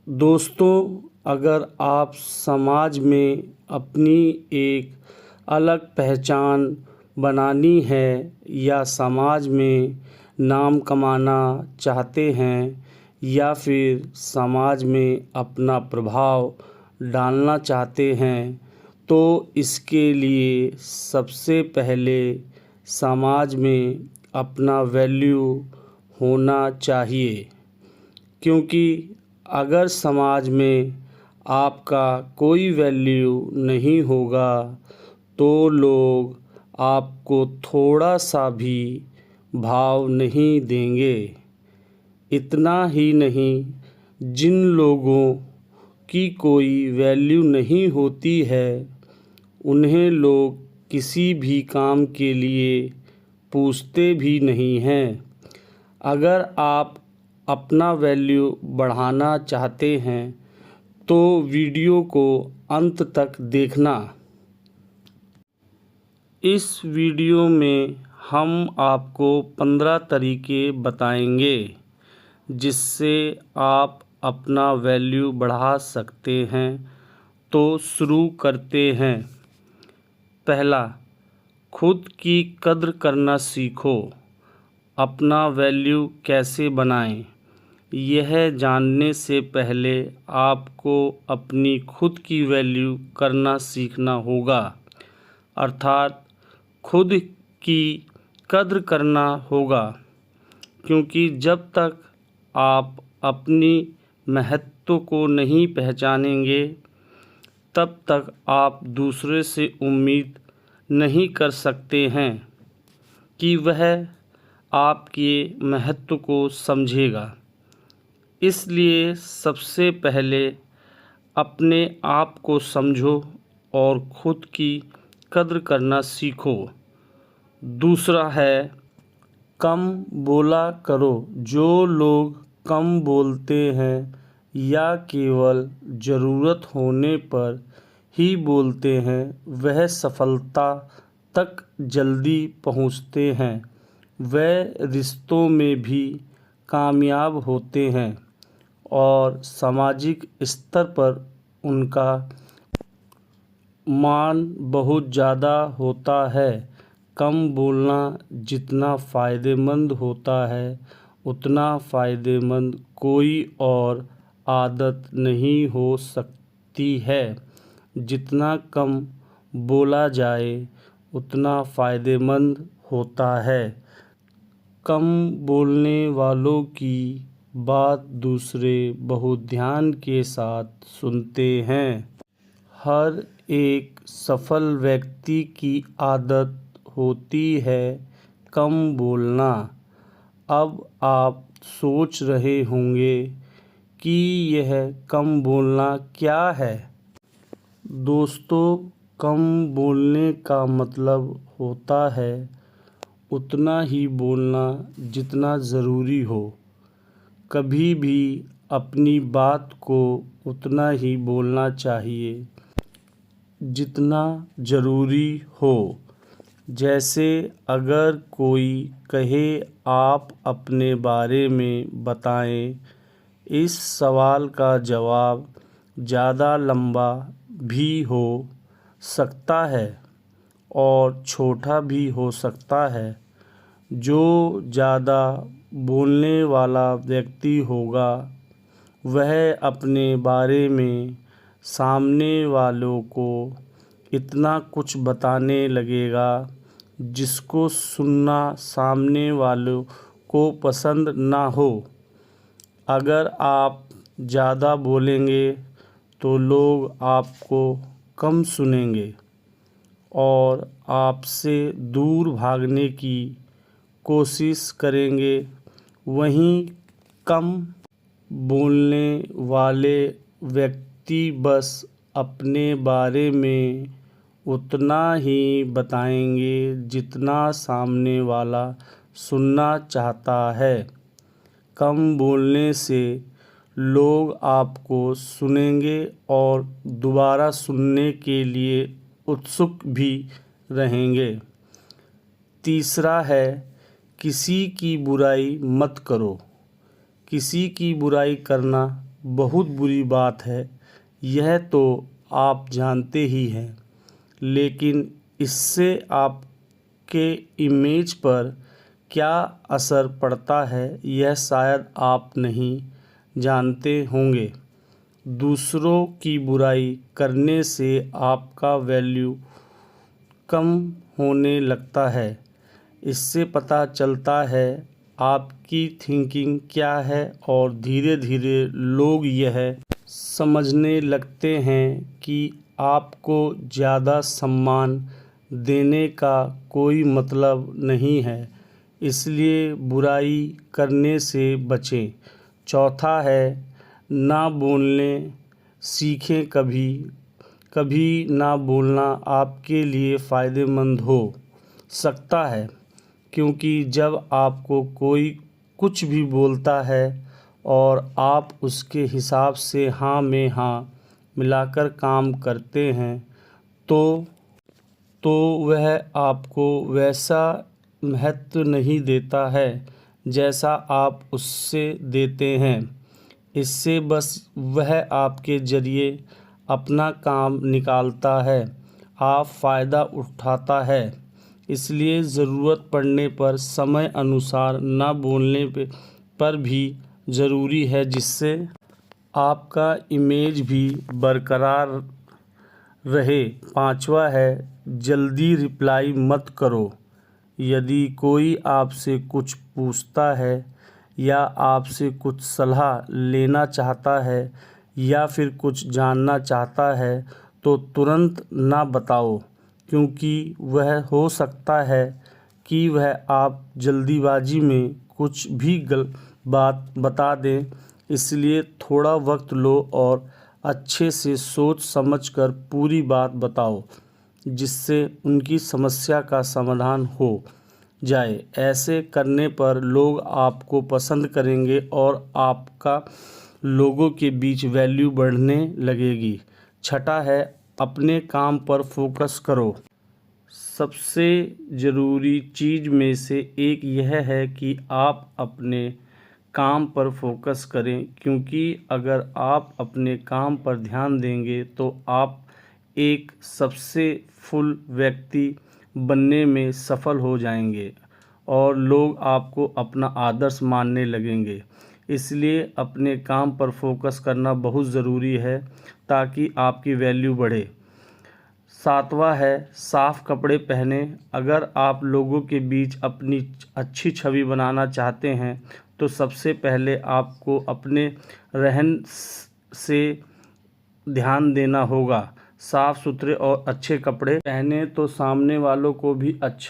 दोस्तों, अगर आप समाज में अपनी एक अलग पहचान बनानी है या समाज में नाम कमाना चाहते हैं या फिर समाज में अपना प्रभाव डालना चाहते हैं, तो इसके लिए सबसे पहले समाज में अपना वैल्यू होना चाहिए। क्योंकि अगर समाज में आपका कोई वैल्यू नहीं होगा तो लोग आपको थोड़ा सा भी भाव नहीं देंगे। इतना ही नहीं, जिन लोगों की कोई वैल्यू नहीं होती है उन्हें लोग किसी भी काम के लिए पूछते भी नहीं हैं। अगर आप अपना वैल्यू बढ़ाना चाहते हैं तो वीडियो को अंत तक देखना। इस वीडियो में हम आपको 15 तरीके बताएंगे जिससे आप अपना वैल्यू बढ़ा सकते हैं। तो शुरू करते हैं। पहला, खुद की कद्र करना सीखो। अपना वैल्यू कैसे बनाएं? यह जानने से पहले आपको अपनी खुद की वैल्यू करना सीखना होगा, अर्थात खुद की कद्र करना होगा। क्योंकि जब तक आप अपनी महत्व को नहीं पहचानेंगे तब तक आप दूसरे से उम्मीद नहीं कर सकते हैं कि वह आपके महत्व को समझेगा। इसलिए सबसे पहले अपने आप को समझो और खुद की कद्र करना सीखो। दूसरा है, कम बोला करो। जो लोग कम बोलते हैं या केवल ज़रूरत होने पर ही बोलते हैं वह सफलता तक जल्दी पहुंचते हैं। वह रिश्तों में भी कामयाब होते हैं और सामाजिक स्तर पर उनका मान बहुत ज़्यादा होता है। कम बोलना जितना फ़ायदेमंद होता है उतना फ़ायदेमंद कोई और आदत नहीं हो सकती है। जितना कम बोला जाए उतना फ़ायदेमंद होता है। कम बोलने वालों की बात दूसरे बहुत ध्यान के साथ सुनते हैं। हर एक सफल व्यक्ति की आदत होती है कम बोलना। अब आप सोच रहे होंगे कि यह कम बोलना क्या है। दोस्तों, कम बोलने का मतलब होता है उतना ही बोलना जितना ज़रूरी हो। कभी भी अपनी बात को उतना ही बोलना चाहिए जितना ज़रूरी हो। जैसे अगर कोई कहे आप अपने बारे में बताएं, इस सवाल का जवाब ज़्यादा लंबा भी हो सकता है और छोटा भी हो सकता है। जो ज़्यादा बोलने वाला व्यक्ति होगा वह अपने बारे में सामने वालों को इतना कुछ बताने लगेगा जिसको सुनना सामने वालों को पसंद ना हो। अगर आप ज़्यादा बोलेंगे तो लोग आपको कम सुनेंगे और आपसे दूर भागने की कोशिश करेंगे। वहीं कम बोलने वाले व्यक्ति बस अपने बारे में उतना ही बताएंगे जितना सामने वाला सुनना चाहता है। कम बोलने से लोग आपको सुनेंगे और दोबारा सुनने के लिए उत्सुक भी रहेंगे। तीसरा है, किसी की बुराई मत करो। किसी की बुराई करना बहुत बुरी बात है, यह तो आप जानते ही हैं, लेकिन इससे आपके इमेज पर क्या असर पड़ता है यह शायद आप नहीं जानते होंगे। दूसरों की बुराई करने से आपका वैल्यू कम होने लगता है। इससे पता चलता है आपकी थिंकिंग क्या है और धीरे धीरे लोग यह समझने लगते हैं कि आपको ज़्यादा सम्मान देने का कोई मतलब नहीं है, इसलिए बुराई करने से बचें। चौथा है, ना बोलने सीखें। कभी कभी ना बोलना आपके लिए फ़ायदेमंद हो सकता है, क्योंकि जब आपको कोई कुछ भी बोलता है और आप उसके हिसाब से हाँ में हाँ मिलाकर काम करते हैं तो वह आपको वैसा महत्व नहीं देता है जैसा आप उससे देते हैं। इससे बस वह आपके ज़रिए अपना काम निकालता है, आप फ़ायदा उठाता है। इसलिए ज़रूरत पड़ने पर समय अनुसार ना बोलने पर भी ज़रूरी है, जिससे आपका इमेज भी बरकरार रहे। पांचवा है, जल्दी रिप्लाई मत करो। यदि कोई आपसे कुछ पूछता है या आपसे कुछ सलाह लेना चाहता है या फिर कुछ जानना चाहता है तो तुरंत ना बताओ, क्योंकि वह हो सकता है कि वह आप जल्दीबाजी में कुछ भी गलत बात बता दें। इसलिए थोड़ा वक्त लो और अच्छे से सोच समझकर पूरी बात बताओ, जिससे उनकी समस्या का समाधान हो जाए। ऐसे करने पर लोग आपको पसंद करेंगे और आपका लोगों के बीच वैल्यू बढ़ने लगेगी। छठा है, अपने काम पर फोकस करो। सबसे ज़रूरी चीज़ में से एक यह है कि आप अपने काम पर फोकस करें, क्योंकि अगर आप अपने काम पर ध्यान देंगे तो आप एक सक्सेसफुल व्यक्ति बनने में सफल हो जाएंगे और लोग आपको अपना आदर्श मानने लगेंगे। इसलिए अपने काम पर फोकस करना बहुत ज़रूरी है ताकि आपकी वैल्यू बढ़े। सातवां है, साफ कपड़े पहने। अगर आप लोगों के बीच अपनी अच्छी छवि बनाना चाहते हैं तो सबसे पहले आपको अपने रहन से ध्यान देना होगा। साफ सुथरे और अच्छे कपड़े पहने तो सामने वालों को भी अच्छा